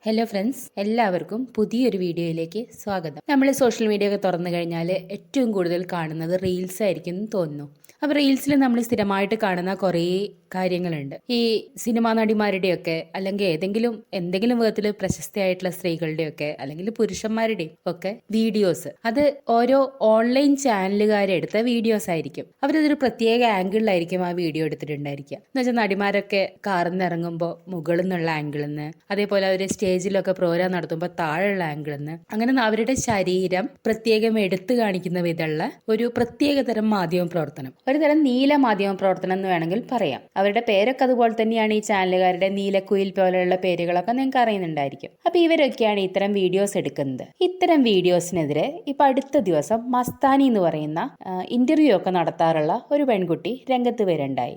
Hello friends, എല്ലാവർക്കും പുതിയൊരു വീഡിയോയിലേക്ക് സ്വാഗതം. നമ്മൾ സോഷ്യൽ മീഡിയ ഒക്കെ തുറന്നു കഴിഞ്ഞാൽ ഏറ്റവും കൂടുതൽ കാണുന്നത് റീൽസ് ആയിരിക്കും എന്ന് തോന്നുന്നു. അപ്പോൾ റീൽസിൽ നമ്മൾ സ്ഥിരമായിട്ട് കാണുന്ന കുറേ കാര്യങ്ങളുണ്ട്. ഈ സിനിമാ നടിമാരുടെയൊക്കെ അല്ലെങ്കിൽ എന്തെങ്കിലും വിധത്തിൽ പ്രശസ്തയായിട്ടുള്ള സ്ത്രീകളുടെയൊക്കെ അല്ലെങ്കിൽ പുരുഷന്മാരുടെയും ഒക്കെ വീഡിയോസ്, അത് ഓരോ ഓൺലൈൻ ചാനലുകാരെടുത്ത വീഡിയോസ് ആയിരിക്കും. അവരതൊരു പ്രത്യേക ആംഗിളിലായിരിക്കും ആ വീഡിയോ എടുത്തിട്ടുണ്ടായിരിക്കുക. എന്ന് വെച്ചാൽ നടിമാരൊക്കെ കാറിൽ നിന്ന് ഇറങ്ങുമ്പോൾ മുകളിൽ നിന്നുള്ള ആംഗിളിൽ നിന്ന്, അതേപോലെ അവർ സ്റ്റേജിലൊക്കെ പ്രോഗ്രാം നടത്തുമ്പോൾ താഴെയുള്ള ആംഗിളിൽ നിന്ന്, അങ്ങനെ അവരുടെ ശരീരം പ്രത്യേകം എടുത്തു കാണിക്കുന്ന വിധമുള്ള ഒരു പ്രത്യേക തരം മാധ്യമ പ്രവർത്തനം, ഒരു തരം നീല മാധ്യമ പ്രവർത്തനം എന്ന് വേണമെങ്കിൽ പറയാം. അവരുടെ പേരൊക്കെ അതുപോലെ തന്നെയാണ്. ഈ ചാനലുകാരുടെ നീലക്കുയിൽ പോലെയുള്ള പേരുകളൊക്കെ നിങ്ങൾക്ക് അറിയുന്നുണ്ടായിരിക്കും. അപ്പൊ ഇവരൊക്കെയാണ് ഇത്തരം വീഡിയോസ് എടുക്കുന്നത്. ഇത്തരം വീഡിയോസിനെതിരെ ഇപ്പൊ അടുത്ത ദിവസം മസ്താനി എന്ന് പറയുന്ന ഇന്റർവ്യൂ ഒക്കെ നടത്താറുള്ള ഒരു പെൺകുട്ടി രംഗത്ത് വരുണ്ടായി.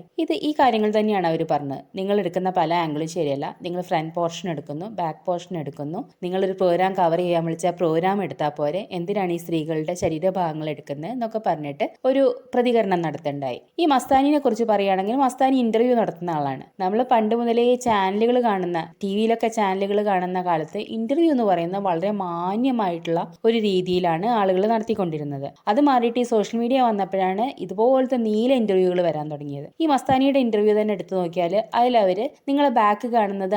ഈ കാര്യങ്ങൾ തന്നെയാണ് അവർ പറഞ്ഞത്. നിങ്ങൾ എടുക്കുന്ന പല ആംഗിളും ശരിയല്ല. നിങ്ങൾ ഫ്രണ്ട് പോർഷൻ എടുക്കുന്നു, ബാക്ക് പോർഷൻ എടുക്കുന്നു. നിങ്ങളൊരു പ്രോഗ്രാം കവർ ചെയ്യാൻ വിളിച്ചാൽ പ്രോഗ്രാം എടുത്താൽ പോരെ, എന്തിനാണ് ഈ സ്ത്രീകളുടെ ശരീരഭാഗങ്ങൾ എടുക്കുന്നത് എന്നൊക്കെ പറഞ്ഞിട്ട് ഒരു പ്രതികരണം നടത്തുണ്ടായി. ഈ മസ്താനിനെ കുറിച്ച് പറയുകയാണെങ്കിൽ, മസ്താനി ഇന്റർവ്യൂ നടത്തുന്ന ആളാണ്. നമ്മൾ പണ്ട് മുതലേ ചാനലുകൾ കാണുന്ന, ടിവിയിലൊക്കെ ചാനലുകൾ കാണുന്ന കാലത്ത് ഇന്റർവ്യൂ എന്ന് പറയുന്നത് വളരെ മാന്യമായിട്ടുള്ള ഒരു രീതിയിലാണ് ആളുകൾ നടത്തിക്കൊണ്ടിരുന്നത്. അത് മാറിയിട്ട് ഈ സോഷ്യൽ മീഡിയ വന്നപ്പോഴാണ് ഇതുപോലത്തെ നീല ഇന്റർവ്യൂകൾ വരാൻ തുടങ്ങിയത്. ഈ മസ്താനിയുടെ ഇന്റർവ്യൂ തന്നെ എടുത്തു നോക്കിയാൽ അതിലവര് നിങ്ങളെ ബാക്ക് കാണുന്നത്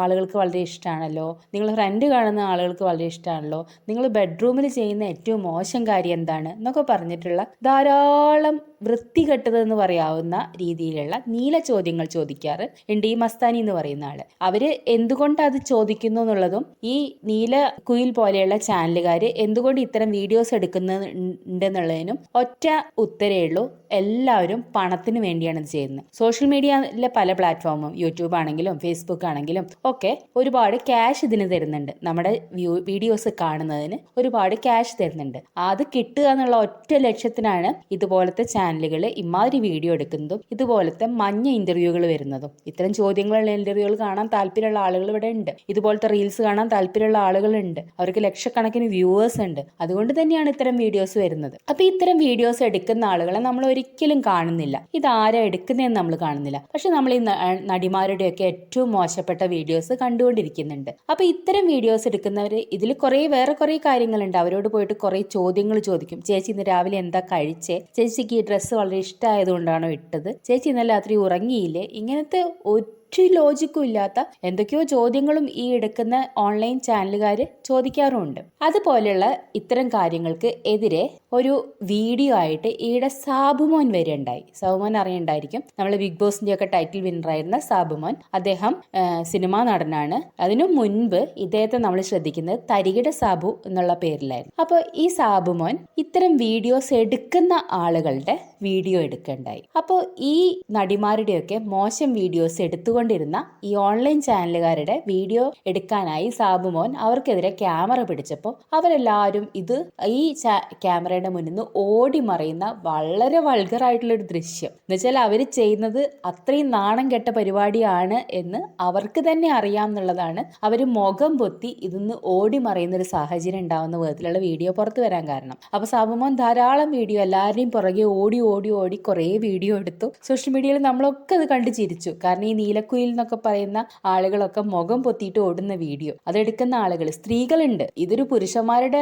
ആളുകൾക്ക് വളരെ ഇഷ്ടമാണല്ലോ, നിങ്ങൾ ഫ്രണ്ട് കാണുന്ന ആളുകൾക്ക് വളരെ ഇഷ്ടമാണല്ലോ, നിങ്ങൾ ബെഡ്റൂമിൽ ചെയ്യുന്ന ഏറ്റവും മോശം കാര്യം എന്താണ് എന്നൊക്കെ പറഞ്ഞിട്ടുള്ള ധാരാളം വൃത്തികെട്ടതെന്ന് പറയാവുന്ന രീതിയിലുള്ള നീല ചോദ്യങ്ങൾ ചോദിക്കാറ് ഉണ്ട് ഈ മസ്താനി എന്ന് പറയുന്ന ആള്. അവര് എന്തുകൊണ്ട് അത് ചോദിക്കുന്നു എന്നുള്ളതും, ഈ നീല കുയിൽ പോലെയുള്ള ചാനലുകാര് എന്തുകൊണ്ട് ഇത്തരം വീഡിയോസ് എടുക്കുന്നുണ്ടെന്നുള്ളതിനും ഒറ്റ ഉത്തരേ ഉള്ളൂ: എല്ലാവരും പണത്തിന് വേണ്ടിയാണ് ഇത് ചെയ്യുന്നത്. സോഷ്യൽ മീഡിയയിലെ പല പ്ലാറ്റ്ഫോമും, യൂട്യൂബ് ആണെങ്കിലും ഫേസ്ബുക്ക് ആണെങ്കിലും ഒക്കെ ഒരുപാട് ക്യാഷ് ഇതിന് തരുന്നുണ്ട്. നമ്മുടെ വീഡിയോസ് കാണുന്നതിന് ഒരുപാട് ക്യാഷ് തരുന്നുണ്ട്. അത് കിട്ടുക എന്നുള്ള ഒറ്റ ലക്ഷ്യത്തിനാണ് ഇതുപോലത്തെ ചാനലുകൾ ഇമാതിരി വീഡിയോ എടുക്കുന്നതും ഇതുപോലത്തെ മഞ്ഞ ഇന്റർവ്യൂകൾ വരുന്നതും. ഇത്തരം ചോദ്യങ്ങളുള്ള ഇന്റർവ്യൂകൾ കാണാൻ താല്പര്യമുള്ള ആളുകൾ ഇവിടെ ഉണ്ട്. ഇതുപോലത്തെ റീൽസ് കാണാൻ താല്പര്യമുള്ള ആളുകളുണ്ട്. അവർക്ക് ലക്ഷക്കണക്കിന് വ്യൂവേഴ്സ് ഉണ്ട്. അതുകൊണ്ട് തന്നെയാണ് ഇത്തരം വീഡിയോസ് വരുന്നത്. അപ്പൊ ഇത്തരം വീഡിയോസ് എടുക്കുന്ന ആളുകളെ നമ്മൾ ഒരിക്കലും കാണുന്നില്ല. ഇതാരാ എടുക്കുന്നതെന്ന് നമ്മൾ കാണുന്നില്ല. പക്ഷെ നമ്മൾ ഈ നടിമാരുടെയൊക്കെ ഏറ്റവും മോശപ്പെട്ട വീഡിയോസ് കണ്ടുകൊണ്ടിരിക്കുന്നുണ്ട്. അപ്പൊ ഇത്തരം വീഡിയോസ് എടുക്കുന്നവർ ഇതിൽ വേറെ കുറെ കാര്യങ്ങളുണ്ട്. അവരോട് പോയിട്ട് കുറെ ചോദ്യങ്ങൾ ചോദിക്കും. ചേച്ചി ഇന്ന് രാവിലെ എന്താ കഴിച്ചേ? ചേച്ചിക്ക് ഈ ഡ്രസ്സ് വളരെ ഇഷ്ടമായതുകൊണ്ടാണോ ഇട്ടത്? ചേച്ചി ഇന്നലെ രാത്രി ഉറങ്ങിയില്ലേ? ഇങ്ങനത്തെ ഒരു ലോജിക്കും ഇല്ലാത്ത എന്തൊക്കെയോ ചോദ്യങ്ങളും ഈ എടുക്കുന്ന ഓൺലൈൻ ചാനലുകാർ ചോദിക്കാറുമുണ്ട്. അതുപോലെയുള്ള ഇത്തരം കാര്യങ്ങൾക്ക് എതിരെ ഒരു വീഡിയോ ആയിട്ട് ഈയിടെ സാബുമോൻ വരെയുണ്ടായി. സാബുമോൻ അറിയണ്ടായിരിക്കും, നമ്മൾ ബിഗ് ബോസിന്റെ ഒക്കെ ടൈറ്റിൽ വിന്നറായിരുന്ന സാബുമോൻ. അദ്ദേഹം സിനിമാ നടനാണ്. അതിനു മുൻപ് ഇദ്ദേഹത്തെ നമ്മൾ ശ്രദ്ധിക്കുന്നത് തരികിട സാബു എന്നുള്ള പേരിലായിരുന്നു. അപ്പോൾ ഈ സാബുമോൻ ഇത്തരം വീഡിയോസ് എടുക്കുന്ന ആളുകളുടെ വീഡിയോ എടുക്കണ്ടായി. അപ്പോൾ ഈ നടിമാരുടെയൊക്കെ മോശം വീഡിയോസ് എടുത്തുകൊണ്ടിരുന്ന ഈ ഓൺലൈൻ ചാനലുകാരുടെ വീഡിയോ എടുക്കാനായി സാബുമോൻ അവർക്കെതിരെ ക്യാമറ പിടിച്ചപ്പോൾ അവരെല്ലാവരും ഈ ക്യാമറയുടെ മുന്നിൽ നിന്ന് ഓടി മറയുന്ന വളരെ വൾഗറായിട്ടുള്ളൊരു ദൃശ്യം. എന്നുവെച്ചാൽ അവർ ചെയ്യുന്നത് അത്രയും നാണം കെട്ട പരിപാടിയാണ് എന്ന് അവർക്ക് തന്നെ അറിയാം എന്നുള്ളതാണ്. അവർ മുഖം പൊത്തി ഇതിന്ന് ഓടി മറയുന്ന ഒരു സാഹചര്യം ഉണ്ടാവുന്ന വിധത്തിലുള്ള വീഡിയോ പുറത്തു വരാൻ കാരണം. അപ്പൊ സാബുമോൻ ധാരാളം വീഡിയോ എല്ലാവരുടെയും പുറകെ ഓടി കുറേ വീഡിയോ എടുത്തു. സോഷ്യൽ മീഡിയയിൽ നമ്മളൊക്കെ അത് കണ്ട് ചിരിച്ചു. കാരണം ഈ നീലക്കുയിൽ എന്നൊക്കെ പറയുന്ന ആളുകളൊക്കെ മുഖം പൊത്തിയിട്ട് ഓടുന്ന വീഡിയോ അതെടുക്കുന്ന ആളുകൾ സ്ത്രീകളുണ്ട്. ഇതൊരു പുരുഷന്മാരുടെ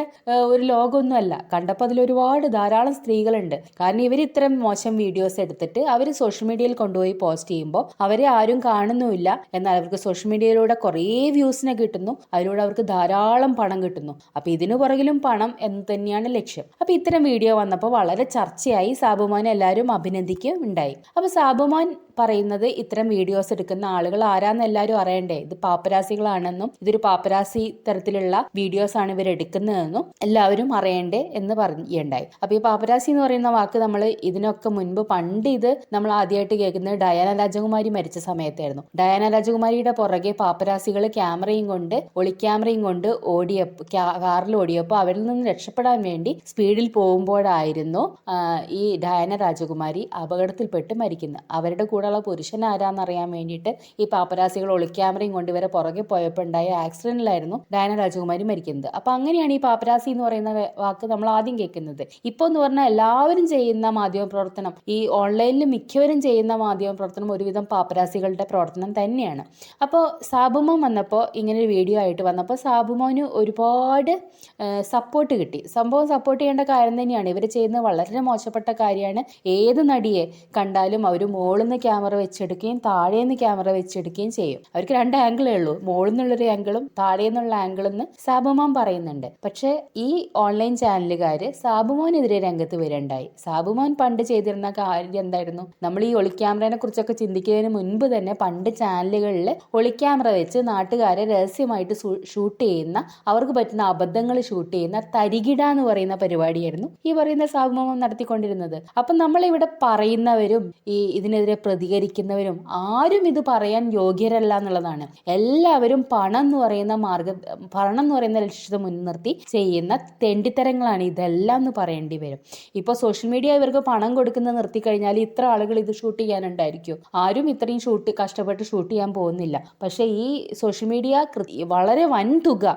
ഒരു ലോകമൊന്നുമല്ല. കണ്ടപ്പോൾ അതിലൊരുപാട് ധാരാളം സ്ത്രീകളുണ്ട്. കാരണം ഇവർ ഇത്തരം മോശം വീഡിയോസ് എടുത്തിട്ട് അവർ സോഷ്യൽ മീഡിയയിൽ കൊണ്ടുപോയി പോസ്റ്റ് ചെയ്യുമ്പോൾ അവരെ ആരും കാണുന്നുമില്ല. എന്നാൽ അവർക്ക് സോഷ്യൽ മീഡിയയിലൂടെ കുറേ വ്യൂസിനെ കിട്ടുന്നു. അതിലൂടെ അവർക്ക് ധാരാളം പണം കിട്ടുന്നു. അപ്പൊ ഇതിനു പുറകിലും പണം എന്ന് തന്നെയാണ് ലക്ഷ്യം. അപ്പൊ ഇത്തരം വീഡിയോ വന്നപ്പോൾ വളരെ ചർച്ചയായി. സാബുമോനെ എല്ലാവരും അഭിനന്ദിക്കുകയും ഉണ്ടായി. അപ്പൊ സാബുമോൻ പറയുന്നത് ഇത്തരം വീഡിയോസ് എടുക്കുന്ന ആളുകൾ ആരാന്ന് എല്ലാവരും അറിയണ്ടേ, ഇത് പാപ്പരാസികളാണെന്നും ഇതൊരു പാപ്പരാസി തരത്തിലുള്ള വീഡിയോസ് ആണ് ഇവർ എടുക്കുന്നതെന്നും എല്ലാവരും അറിയണ്ടേ എന്ന് പറയുണ്ടായി. അപ്പൊ ഈ പാപ്പരാസി എന്ന് പറയുന്ന വാക്ക് നമ്മൾ ഇതിനൊക്കെ മുൻപ് ഇത് നമ്മൾ ആദ്യമായിട്ട് കേൾക്കുന്നത് ഡയാന രാജകുമാരി മരിച്ച സമയത്തായിരുന്നു. ഡയാന രാജകുമാരിയുടെ പുറകെ പാപ്പരാസികൾ ഒളിക്യാമറയും കൊണ്ട് കാറിൽ ഓടിയപ്പോൾ അവരിൽ നിന്ന് രക്ഷപ്പെടാൻ വേണ്ടി സ്പീഡിൽ പോകുമ്പോഴായിരുന്നു ഈ ഡയാന രാജകുമാരി അപകടത്തിൽപ്പെട്ട് മരിക്കുന്നത്. അവരുടെ കൂടെ പിറകിലുള്ള പുരുഷൻ ആരാന്നറിയാൻ വേണ്ടിയിട്ട് ഈ പാപ്പരാസികൾ ഒളിക്യാമറയും കൊണ്ട് ഇവരെ പുറകെ പോയപ്പോൾ ഉണ്ടായ ആക്സിഡന്റിലായിരുന്നു ഡയന രാജകുമാരി മരിക്കുന്നത്. അപ്പൊ അങ്ങനെയാണ് ഈ പാപ്പരാസി എന്ന് പറയുന്ന വാക്ക് നമ്മൾ ആദ്യം കേൾക്കുന്നത്. ഇപ്പൊ എന്ന് പറഞ്ഞാൽ എല്ലാവരും ചെയ്യുന്ന മാധ്യമ പ്രവർത്തനം, ഈ ഓൺലൈനിൽ മിക്കവരും ചെയ്യുന്ന മാധ്യമ പ്രവർത്തനം ഒരുവിധം പാപ്പരാസികളുടെ പ്രവർത്തനം തന്നെയാണ്. അപ്പോൾ സാബുമോൻ വന്നപ്പോൾ ഇങ്ങനെ ഒരു വീഡിയോ ആയിട്ട് വന്നപ്പോൾ സാബുമോന് ഒരുപാട് സപ്പോർട്ട് കിട്ടി. സംഭവം സപ്പോർട്ട് ചെയ്യേണ്ട കാര്യം തന്നെയാണ്. ഇവർ ചെയ്യുന്നത് വളരെ മോശപ്പെട്ട കാര്യമാണ്. ഏത് നടിയെ കണ്ടാലും അവർ മുകളിൽ ക്യാമറ വെച്ചെടുക്കുകയും താഴേന്ന് ക്യാമറ വെച്ചെടുക്കുകയും ചെയ്യും. അവർക്ക് 2 ആംഗിളേ ഉള്ളൂ, മുകളിൽ നിന്നുള്ളൊരു ആംഗിളും താഴെ നിന്നുള്ള ആംഗിളെന്ന് സാബുമോൻ പറയുന്നുണ്ട്. പക്ഷേ ഈ ഓൺലൈൻ ചാനലുകാർ സാബുമോനെതിരെ രംഗത്ത് വരണ്ടായി. സാബുമോൻ പണ്ട് ചെയ്തിരുന്ന കാര്യം എന്തായിരുന്നു? നമ്മൾ ഈ ഒളിക്യാമറയെ കുറിച്ചൊക്കെ ചിന്തിക്കുന്നതിന് മുൻപ് തന്നെ പണ്ട് ചാനലുകളിൽ ഒളിക്യാമറ വെച്ച് നാട്ടുകാരെ രഹസ്യമായിട്ട് ഷൂട്ട് ചെയ്യുന്ന, അവർക്ക് പറ്റുന്ന അബദ്ധങ്ങൾ ഷൂട്ട് ചെയ്യുന്ന തരികിട എന്ന് പറയുന്ന പരിപാടിയായിരുന്നു ഈ പറയുന്ന സാബുമോൻ നടത്തിക്കൊണ്ടിരുന്നത്. അപ്പം നമ്മളിവിടെ പറയുന്നവരും ഇതിനെതിരെ പ്രതികരിക്കുന്നവരും ആരും ഇത് പറയാൻ യോഗ്യരല്ല എന്നുള്ളതാണ്. എല്ലാവരും പണം എന്ന് പറയുന്ന ലക്ഷ്യത്തെ മുൻനിർത്തി ചെയ്യുന്ന തെണ്ടിത്തരങ്ങളാണ് ഇതെല്ലാം എന്ന് പറയേണ്ടി വരും. ഇപ്പോൾ സോഷ്യൽ മീഡിയ ഇവർക്ക് പണം കൊടുക്കുന്നത് നിർത്തിക്കഴിഞ്ഞാൽ ഇത്ര ആളുകൾ ഇത് ഷൂട്ട് ചെയ്യാനുണ്ടായിരിക്കും. ആരും ഇത്രയും കഷ്ടപ്പെട്ട് ഷൂട്ട് ചെയ്യാൻ പോകുന്നില്ല. പക്ഷേ ഈ സോഷ്യൽ മീഡിയ വളരെ വൻ തുക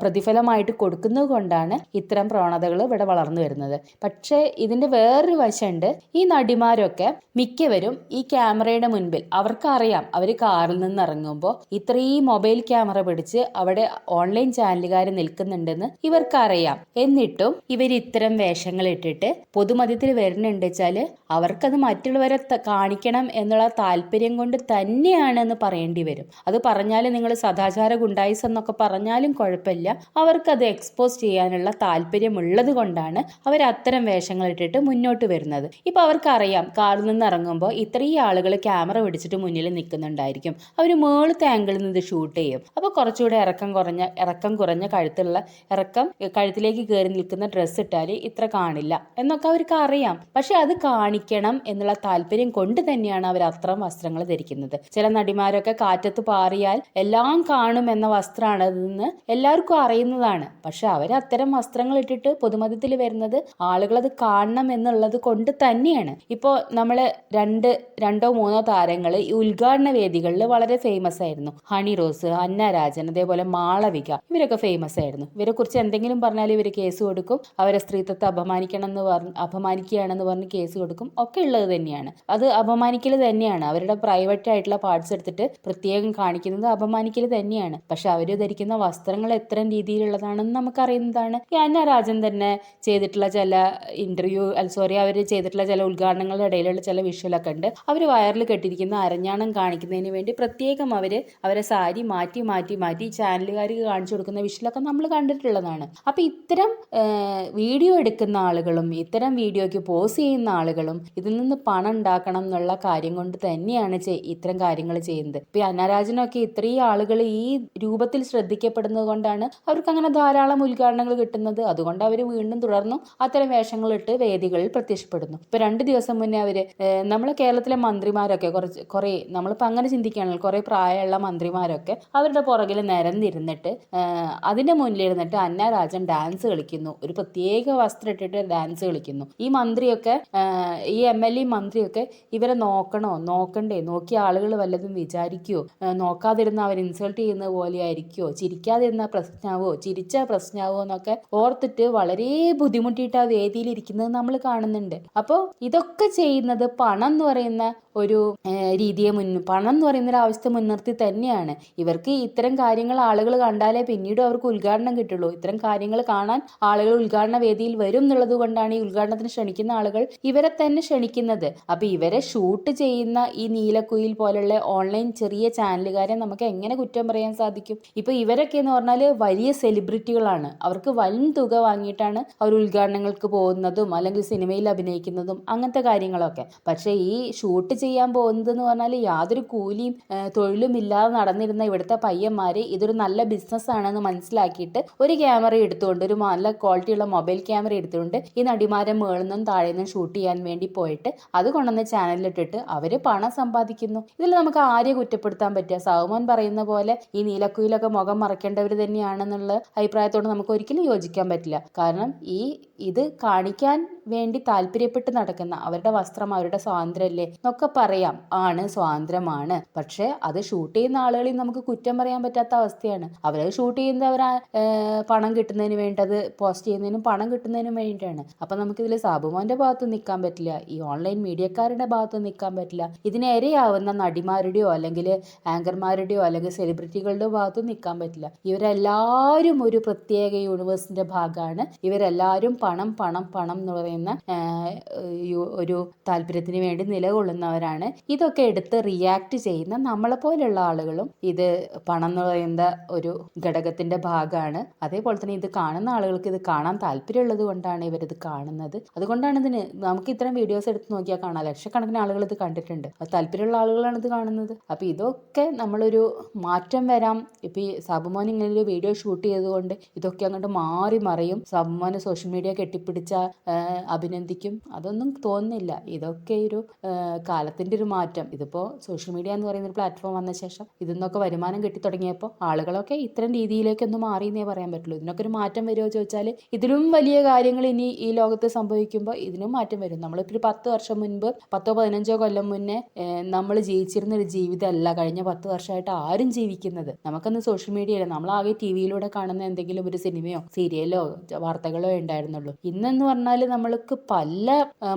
പ്രതിഫലമായിട്ട് കൊടുക്കുന്നത് കൊണ്ടാണ് ഇത്തരം പ്രവണതകൾ ഇവിടെ വളർന്നു വരുന്നത്. പക്ഷേ ഇതിന്റെ വേറൊരു വശമുണ്ട്. ഈ നടിമാരൊക്കെ മിക്കവരും ഈ ക്യാമറയുടെ മുൻപിൽ അവർക്കറിയാം, അവർ കാറിൽ നിന്ന് ഇറങ്ങുമ്പോൾ ഇത്രയും മൊബൈൽ ക്യാമറ പിടിച്ച് അവിടെ ഓൺലൈൻ ചാനലുകാർ നിൽക്കുന്നുണ്ടെന്ന് ഇവർക്കറിയാം. എന്നിട്ടും ഇവർ ഇത്തരം വേഷങ്ങൾ ഇട്ടിട്ട് പൊതുമധ്യത്തിൽ വരുന്നുണ്ട് വെച്ചാൽ അവർക്കത് മറ്റുള്ളവരെ കാണിക്കണം എന്നുള്ള താല്പര്യം കൊണ്ട് തന്നെയാണെന്ന് പറയേണ്ടി വരും. അത് പറഞ്ഞാൽ നിങ്ങൾ സദാചാര ഗുണ്ടായിസം എന്നൊക്കെ പറഞ്ഞാലും കുഴപ്പമില്ല, അവർക്കത് എക്സ്പോസ് ചെയ്യാനുള്ള താല്പര്യമുള്ളത് കൊണ്ടാണ് അവർ അത്തരം വേഷങ്ങൾ ഇട്ടിട്ട് മുന്നോട്ട് വരുന്നത്. ഇപ്പൊ അവർക്കറിയാം കാറിൽ നിന്ന് ഇറങ്ങുമ്പോൾ ഇത്രയും ആളുകൾ ക്യാമറ പിടിച്ചിട്ട് മുന്നിൽ നിൽക്കുന്നുണ്ടായിരിക്കും. അവർ മേളത്തെ ആംഗിളിൽ നിന്ന് ഷൂട്ട് ചെയ്യും. അപ്പോൾ കുറച്ചുകൂടെ ഇറക്കം കുറഞ്ഞ കഴുത്തിലേക്ക് കയറി നിൽക്കുന്ന ഡ്രസ്സ് ഇട്ടാൽ ഇത്ര കാണില്ല എന്നൊക്കെ അവർക്ക് അറിയാം. പക്ഷെ അത് കാണിക്കണം എന്നുള്ള താല്പര്യം കൊണ്ട് തന്നെയാണ് അവർ അത്തരം വസ്ത്രങ്ങൾ ധരിക്കുന്നത്. ചില നടിമാരൊക്കെ കാറ്റത്ത് പാറിയാൽ എല്ലാം കാണും എന്ന വസ്ത്രമാണ് അതെന്ന് എല്ലാവർക്കും അറിയുന്നതാണ്. പക്ഷെ അവർ അത്തരം വസ്ത്രങ്ങൾ ഇട്ടിട്ട് പൊതുമധ്യത്തിൽ വരുന്നത് ആളുകളത് കാണണം എന്നുള്ളത് കൊണ്ട് തന്നെയാണ്. ഇപ്പോൾ നമ്മള് രണ്ടോ മൂന്നോ താരങ്ങൾ ഈ ഉദ്ഘാടന വേദികളിൽ വളരെ ഫേമസ് ആയിരുന്നു. ഹണി റോസ്, അന്ന രാജൻ, അതേപോലെ മാളവിക, ഇവരൊക്കെ ഫേമസ് ആയിരുന്നു. ഇവരെ കുറിച്ച് എന്തെങ്കിലും പറഞ്ഞാൽ ഇവർ കേസ് കൊടുക്കും. അവരെ സ്ത്രീത്വത്തെ അപമാനിക്കുകയാണെന്ന് പറഞ്ഞ് കേസ് കൊടുക്കും. ഒക്കെ ഉള്ളത് തന്നെയാണ്. അത് അപമാനിക്കൽ തന്നെയാണ്. അവരുടെ പ്രൈവറ്റ് ആയിട്ടുള്ള പാർട്സ് എടുത്തിട്ട് പ്രത്യേകം കാണിക്കുന്നത് അപമാനിക്കൽ തന്നെയാണ്. പക്ഷെ അവർ ധരിക്കുന്ന വസ്ത്രങ്ങൾ എത്ര രീതിയിലുള്ളതാണെന്ന് നമുക്കറിയുന്നതാണ്. ഈ അന്ന രാജൻ തന്നെ ചെയ്തിട്ടുള്ള ചില അവർ ചെയ്തിട്ടുള്ള ചില ഉദ്ഘാടനങ്ങളുടെ ഇടയിലുള്ള ചില വിഷ്വലൊക്കെ ഉണ്ട്. അവർ വയറിൽ കെട്ടിരിക്കുന്ന അരഞ്ഞാണം കാണിക്കുന്നതിന് വേണ്ടി പ്രത്യേകം അവരെ സാരി മാറ്റി ചാനലുകാർക്ക് കാണിച്ചു കൊടുക്കുന്ന വിഷ്വലൊക്കെ നമ്മൾ കണ്ടിട്ടുള്ളതാണ്. അപ്പൊ ഇത്തരം വീഡിയോ എടുക്കുന്ന ആളുകളും ഇത്തരം വീഡിയോയ്ക്ക് പോസ് ചെയ്യുന്ന ആളുകളും ഇതിൽ നിന്ന് പണം ഉണ്ടാക്കണം എന്നുള്ള കാര്യം കൊണ്ട് തന്നെയാണ് ഇത്തരം കാര്യങ്ങൾ ചെയ്യുന്നത്. ഇപ്പൊ അന്നരാജനൊക്കെ ഇത്രയും ആളുകൾ ഈ രൂപത്തിൽ ശ്രദ്ധിക്കപ്പെടുന്നത് കൊണ്ടാണ് അവർക്ക് അങ്ങനെ ധാരാളം ഉദ്ഘാടനങ്ങൾ കിട്ടുന്നത്. അതുകൊണ്ട് അവർ വീണ്ടും തുടർന്നും അത്തരം വേഷങ്ങളിട്ട് വേദികളിൽ പ്രത്യക്ഷപ്പെടുന്നു. ഇപ്പൊ 2 ദിവസം മുന്നേ നമ്മളെ കേരളത്തിലെ മന്ത്രിമാരൊക്കെ കുറെ നമ്മളിപ്പോ അങ്ങനെ ചിന്തിക്കുകയാണെങ്കിൽ കുറെ പ്രായമുള്ള മന്ത്രിമാരൊക്കെ അവരുടെ പുറകിൽ നിരന്നിരുന്നിട്ട് അതിന്റെ മുന്നിലിരുന്നിട്ട് അന്ന രാജൻ ഡാൻസ് കളിക്കുന്നു. ഒരു പ്രത്യേക വസ്ത്രം ഇട്ടിട്ട് ഡാൻസ് കളിക്കുന്നു. ഈ മന്ത്രിയൊക്കെ ഈ MLA മന്ത്രിയൊക്കെ ഇവരെ നോക്കണ്ടേ, നോക്കിയ ആളുകൾ വല്ലതും വിചാരിക്കുവോ, നോക്കാതിരുന്ന അവർ ഇൻസൾട്ട് ചെയ്യുന്ന പോലെ ആയിരിക്കുമോ, ചിരിക്കാതിരുന്ന പ്രശ്നമാവോ, ചിരിച്ച പ്രശ്നമാവോ എന്നൊക്കെ ഓർത്തിട്ട് വളരെ ബുദ്ധിമുട്ടിയിട്ട് ആ വേദിയിൽ ഇരിക്കുന്നത് നമ്മൾ കാണുന്നുണ്ട്. അപ്പോൾ ഇതൊക്കെ ചെയ്യുന്നത് പണം എന്ന് പറയുന്ന ഒരു രീതിയെ പണം എന്ന് പറയുന്ന ഒരു ആവശ്യത്തെ മുൻനിർത്തി തന്നെയാണ്. ഇവർക്ക് ഇത്തരം കാര്യങ്ങൾ ആളുകൾ കണ്ടാലേ പിന്നീട് അവർക്ക് ഉദ്ഘാടനം കിട്ടുള്ളൂ. ഇത്തരം കാര്യങ്ങൾ കാണാൻ ആളുകൾ ഉദ്ഘാടന വേദിയിൽ വരും എന്നുള്ളത് കൊണ്ടാണ് ഈ ഉദ്ഘാടനത്തിന് ക്ഷണിക്കുന്ന ആളുകൾ ഇവരെ തന്നെ ക്ഷണിക്കുന്നത്. അപ്പൊ ഇവരെ ഷൂട്ട് ചെയ്യുന്ന ഈ നീലക്കുയിൽ പോലുള്ള ഓൺലൈൻ ചെറിയ ചാനലുകാരെ നമുക്ക് എങ്ങനെ കുറ്റം പറയാൻ സാധിക്കും? ഇപ്പൊ ഇവരൊക്കെ എന്ന് പറഞ്ഞാൽ വലിയ സെലിബ്രിറ്റികളാണ്. അവർക്ക് വൻ തുക വാങ്ങിയിട്ടാണ് അവർ ഉദ്ഘാടനങ്ങൾക്ക് പോകുന്നതും അല്ലെങ്കിൽ സിനിമയിൽ അഭിനയിക്കുന്നതും അങ്ങനത്തെ കാര്യങ്ങളൊക്കെ. പക്ഷെ ഈ ഷൂട്ട് ചെയ്യാൻ പോകുന്നത് എന്ന് പറഞ്ഞാൽ യാതൊരു കൂലിയും തൊഴിലും ഇല്ലാതെ നടന്നിരുന്ന ഇവിടുത്തെ പയ്യന്മാര് ഇതൊരു നല്ല ബിസിനസ് ആണെന്ന് മനസ്സിലാക്കിയിട്ട് ഒരു ക്യാമറ എടുത്തുകൊണ്ട്, ഒരു നല്ല ക്വാളിറ്റിയുള്ള മൊബൈൽ ക്യാമറ എടുത്തുകൊണ്ട് ഈ നടിമാരെ മേളുന്നും താഴെന്നും ഷൂട്ട് ചെയ്യാൻ വേണ്ടി പോയിട്ട് അത് കൊണ്ടുവന്ന് ചാനലിലിട്ടിട്ട് അവര് പണം സമ്പാദിക്കുന്നു. ഇതിൽ നമുക്ക് ആരെ കുറ്റപ്പെടുത്താൻ പറ്റുക? സാബുമോൻ പറയുന്ന പോലെ ഈ നീലക്കുയിലൊക്കെ മുഖം മറക്കേണ്ടവർ തന്നെയാണെന്നുള്ള അഭിപ്രായത്തോട് നമുക്ക് ഒരിക്കലും യോജിക്കാൻ പറ്റില്ല. കാരണം ഇത് കാണിക്കാൻ വേണ്ടി താല്പര്യപ്പെട്ട് നടക്കുന്ന, അവരുടെ വസ്ത്രം അവരുടെ സ്വാതന്ത്ര്യമല്ലേ എന്നൊക്കെ പറയാം, ആണ് സ്വാതന്ത്ര്യമാണ്. പക്ഷെ അത് ഷൂട്ട് ചെയ്യുന്ന ആളുകളെയും നമുക്ക് കുറ്റം പറയാൻ പറ്റാത്ത അവസ്ഥയാണ്. അവരത് ഷൂട്ട് ചെയ്യുന്നത് പണം കിട്ടുന്നതിന് വേണ്ടി, അത് പോസ്റ്റ് ചെയ്യുന്നതിനും പണം കിട്ടുന്നതിനും വേണ്ടിയിട്ടാണ്. അപ്പൊ നമുക്കിതിൽ സാബുമോന്റെ ഭാഗത്ത് നിൽക്കാൻ പറ്റില്ല, ഈ ഓൺലൈൻ മീഡിയക്കാരുടെ ഭാഗത്ത് നിൽക്കാൻ പറ്റില്ല, ഇതിന് ഇരയാവുന്ന നടിമാരുടെയോ അല്ലെങ്കിൽ ആങ്കർമാരുടെയോ അല്ലെങ്കിൽ സെലിബ്രിറ്റികളുടെ ഭാഗത്തും നിൽക്കാൻ പറ്റില്ല. ഇവരെല്ലാവരും ഒരു പ്രത്യേക യൂണിവേഴ്സിന്റെ ഭാഗമാണ്. ഇവരെല്ലാവരും പണം പണം പണം എന്ന് പറയുന്ന ഒരു താല്പര്യത്തിന് വേണ്ടി നിലകൊള്ളുന്നവരാണ്. ഇതൊക്കെ എടുത്ത് റിയാക്ട് ചെയ്യുന്ന നമ്മളെ പോലെയുള്ള ആളുകളും ഇത് പണം എന്ന് പറയുന്ന ഒരു ഘടകത്തിന്റെ ഭാഗമാണ്. അതേപോലെ തന്നെ ഇത് കാണുന്ന ആളുകൾക്ക് ഇത് കാണാൻ താല്പര്യമുള്ളത് കൊണ്ടാണ് ഇവരിത് കാണുന്നത്. അതുകൊണ്ടാണ് ഇതിന് നമുക്ക് ഇത്തരം വീഡിയോസ് എടുത്ത് നോക്കിയാൽ കാണാം, ലക്ഷക്കണക്കിന് ആളുകൾ ഇത് കണ്ടിട്ടുണ്ട്. അത് താല്പര്യമുള്ള ആളുകളാണ് ഇത് കാണുന്നത്. അപ്പൊ ഇതൊക്കെ നമ്മളൊരു മാറ്റം വരാം. ഇപ്പൊ ഈ സാബുമോൻ ഇങ്ങനെ ഒരു വീഡിയോ ഷൂട്ട് ചെയ്തുകൊണ്ട് ഇതൊക്കെ അങ്ങോട്ട് മാറി മറിയും, സാബുമോനെ സോഷ്യൽ മീഡിയ കെട്ടിപ്പിടിച്ച അഭിനന്ദിക്കും, അതൊന്നും തോന്നുന്നില്ല. ഇതൊക്കെ ഒരു കാലത്തിന്റെ ഒരു മാറ്റം. ഇതിപ്പോ സോഷ്യൽ മീഡിയ എന്ന് പറയുന്ന ഒരു പ്ലാറ്റ്ഫോം വന്ന ശേഷം ഇതിന്നൊക്കെ വരുമാനം കിട്ടി തുടങ്ങിയപ്പോൾ ആളുകളൊക്കെ ഇത്തരം രീതിയിലേക്കൊന്നും മാറിയെന്നേ പറയാൻ പറ്റുള്ളൂ. ഇതിനൊക്കെ ഒരു മാറ്റം വരുമോ ചോദിച്ചാൽ ഇതിലും വലിയ കാര്യങ്ങൾ ഇനി ഈ ലോകത്ത് സംഭവിക്കുമ്പോൾ ഇതിനും മാറ്റം വരും. നമ്മളിപ്പോൾ ഒരു 10 വർഷം മുൻപ് 10-15 കൊല്ലം മുന്നേ നമ്മൾ ജീവിച്ചിരുന്ന ഒരു ജീവിതമല്ല കഴിഞ്ഞ 10 വർഷമായിട്ട് ആരും ജീവിക്കുന്നത്. നമുക്കന്ന് സോഷ്യൽ മീഡിയയില്ല, നമ്മളാകെ ടി-വിയിലൂടെ കാണുന്ന എന്തെങ്കിലും ഒരു സിനിമയോ സീരിയലോ വാർത്തകളോ ഉണ്ടായിരുന്നുള്ളൂ. ഇന്നെന്ന് പറഞ്ഞാൽ നമ്മൾക്ക് പല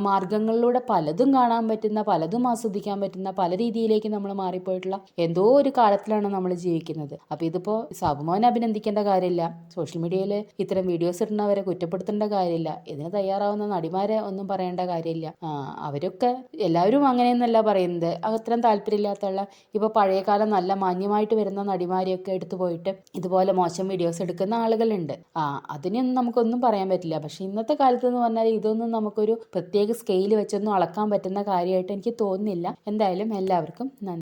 മാർഗങ്ങളിലൂടെ പലതും കാണാൻ പറ്റുന്ന, പലതും ആസ്വദിക്കാൻ പറ്റുന്ന പല രീതിയിലേക്ക് നമ്മൾ മാറിപ്പോയിട്ടുള്ള എന്തോ ഒരു കാലത്തിലാണ് നമ്മൾ ജീവിക്കുന്നത്. അപ്പൊ ഇതിപ്പോ സാബുമോനെ അഭിനന്ദിക്കേണ്ട കാര്യമില്ല, സോഷ്യൽ മീഡിയയിൽ ഇത്തരം വീഡിയോസ് ഇടുന്നവരെ കുറ്റപ്പെടുത്തേണ്ട കാര്യമില്ല, ഇതിന് തയ്യാറാവുന്ന നടിമാരെ ഒന്നും പറയേണ്ട കാര്യമില്ല. അവരൊക്കെ എല്ലാവരും അങ്ങനെയെന്നല്ല പറയുന്നത്, അത്രയും താല്പര്യമില്ലാത്തുള്ള ഇപ്പൊ പഴയകാലം നല്ല മാന്യമായിട്ട് വരുന്ന നടിമാരെയൊക്കെ എടുത്തു പോയിട്ട് ഇതുപോലെ മോശം വീഡിയോസ് എടുക്കുന്ന ആളുകളുണ്ട്. അതിനൊന്നും നമുക്കൊന്നും പറയാൻ പറ്റില്ല. പക്ഷെ ഇന്നത്തെ കാലത്ത് എന്ന് പറഞ്ഞാൽ ഇതൊന്നും നമുക്കൊരു പ്രത്യേക സ്കെയിൽ വെച്ചൊന്നും അളക്കാൻ പറ്റുന്ന കാര്യമായിട്ട് എനിക്ക് തോന്നുന്നില്ല. എന്തായാലും എല്ലാവർക്കും നന്ദി.